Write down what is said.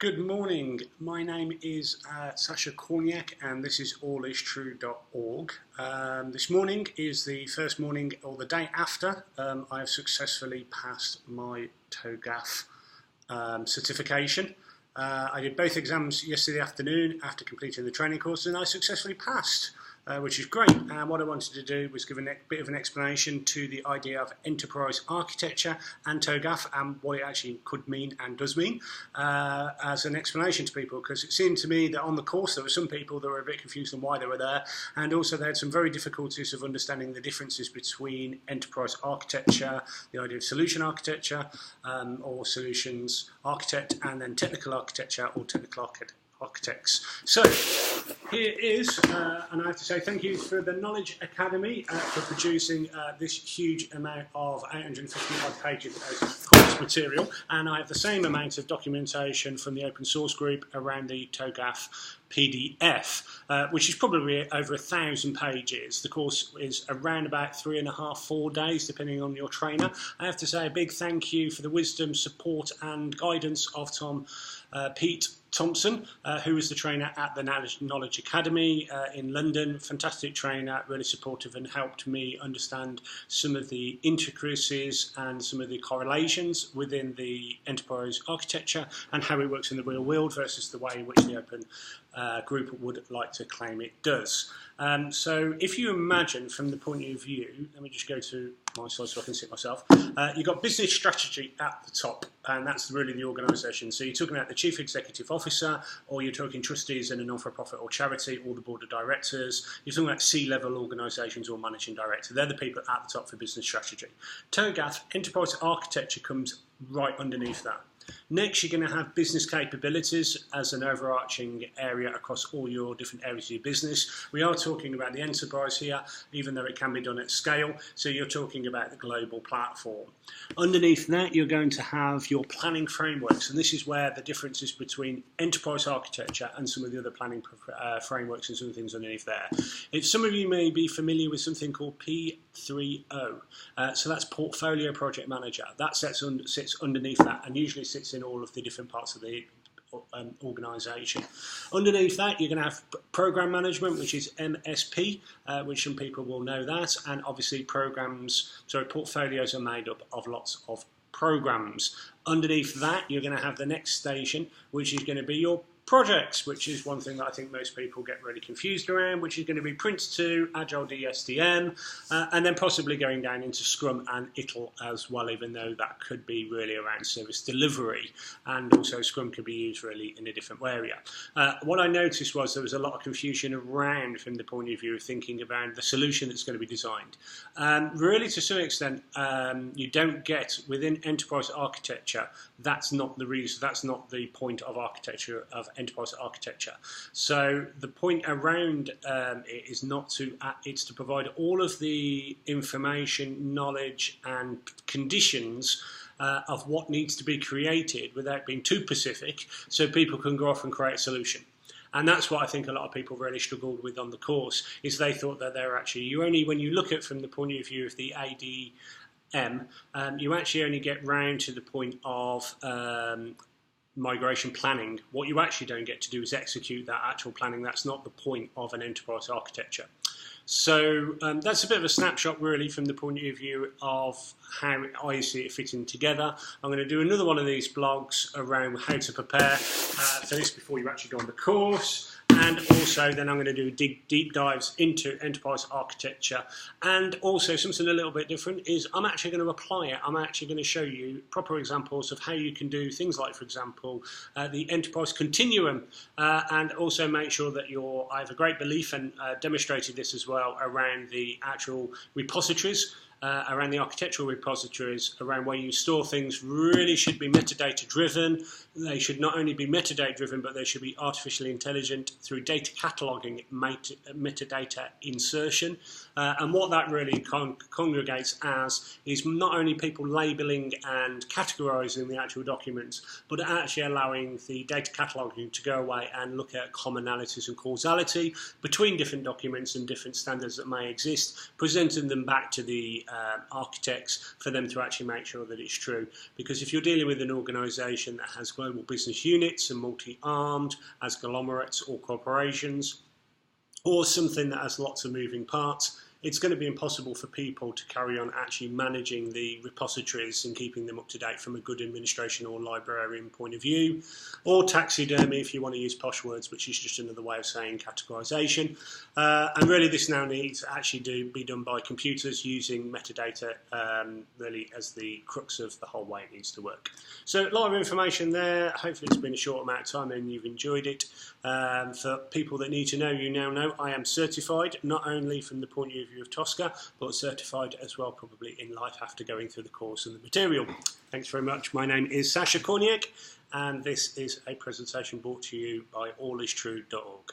Good morning, my name is Sasha Korniak and this is allistrue.org. This morning is the first morning or the day after I have successfully passed my Togaf certification. I did both exams yesterday afternoon after completing the training course and I successfully passed. Which is great, and what I wanted to do was give a bit of an explanation to the idea of enterprise architecture and Togaf and what it actually could mean and does mean as an explanation to people, because it seemed to me that on the course there were some people that were a bit confused on why they were there, and also they had some very difficulties of understanding the differences between enterprise architecture, the idea of solution architecture or solutions architect, and then technical architecture or technical architects. So here is, and I have to say thank you for the Knowledge Academy for producing this huge amount of 851 pages of course material, and I have the same amount of documentation from the open source group around the Togaf PDF, which is probably over 1,000 pages. The course is around about 3.5 to 4 days, depending on your trainer. I have to say a big thank you for the wisdom, support and guidance of Pete Thompson, who was the trainer at the Knowledge Academy in London. Fantastic trainer, really supportive, and helped me understand some of the intricacies and some of the correlations within the enterprise architecture and how it works in the real world versus the way in which the open group would like to claim it does. So if you imagine from the point of view, let me just go to my slide so I can see it myself, you've got business strategy at the top, and that's really the organisation. So you're talking about the chief executive officer, or you're talking trustees in a non-for-profit or charity, or the board of directors. You're talking about C-level organisations or managing director. They're the people at the top for business strategy. Togaf enterprise architecture comes right underneath that. Next, you're going to have business capabilities as an overarching area across all your different areas of your business. We are talking about the enterprise here, even though it can be done at scale. So you're talking about the global platform. Underneath that, you're going to have your planning frameworks, and this is where the differences between enterprise architecture and some of the other planning frameworks and some of the things underneath there. If some of you may be familiar with something called P3O, so that's Portfolio Project Manager. That sits underneath that and usually sits in all of the different parts of the organisation. Underneath that, you're going to have program management, which is MSP, which some people will know that, and obviously portfolios are made up of lots of programs. Underneath that, you're going to have the next station, which is going to be your projects, which is one thing that I think most people get really confused around, which is going to be Prince 2, Agile DSDM, and then possibly going down into Scrum and ITIL as well, even though that could be really around service delivery, and also Scrum could be used really in a different area. What I noticed was there was a lot of confusion around from the point of view of thinking about the solution that's going to be designed. Really, to some extent, you don't get within enterprise architecture, that's not the reason, that's not the point of architecture, of enterprise architecture. So the point around it is not to, it's to provide all of the information, knowledge and conditions of what needs to be created without being too specific, so people can go off and create a solution. And that's what I think a lot of people really struggled with on the course, is they thought that they're actually, when you look at it from the point of view of the ADM, you actually only get round to the point of migration planning. What you actually don't get to do is execute that actual planning. That's not the point of an enterprise architecture. So that's a bit of a snapshot really from the point of view of how I see it fitting together. I'm going to do another one of these blogs around how to prepare for this before you actually go on the course. And also then I'm going to do deep dives into enterprise architecture, and also something a little bit different is I'm actually going to apply it. I'm actually going to show you proper examples of how you can do things like, for example, the enterprise continuum, and also make sure that I have a great belief, and demonstrated this as well, around the actual repositories. Around the architectural repositories, around where you store things, really should be metadata driven. They should not only be metadata driven, but they should be artificially intelligent through data cataloging, metadata insertion. And what that really congregates as is not only people labeling and categorizing the actual documents, but actually allowing the data cataloging to go away and look at commonalities and causality between different documents and different standards that may exist, presenting them back to the architects for them to actually make sure that it's true. Because if you're dealing with an organisation that has global business units and multi-armed as conglomerates or corporations, or something that has lots of moving parts, it's going to be impossible for people to carry on actually managing the repositories and keeping them up to date from a good administration or librarian point of view, or taxidermy if you want to use posh words, which is just another way of saying categorisation. And really this now needs to actually be done by computers using metadata really as the crux of the whole way it needs to work. So a lot of information there. Hopefully it's been a short amount of time and you've enjoyed it. For people that need to know, you now know I am certified, not only from the point of view of TOSCA, but certified as well probably in life after going through the course and the material. Thanks very much. My name is Sasha Korniak and this is a presentation brought to you by allistrue.org.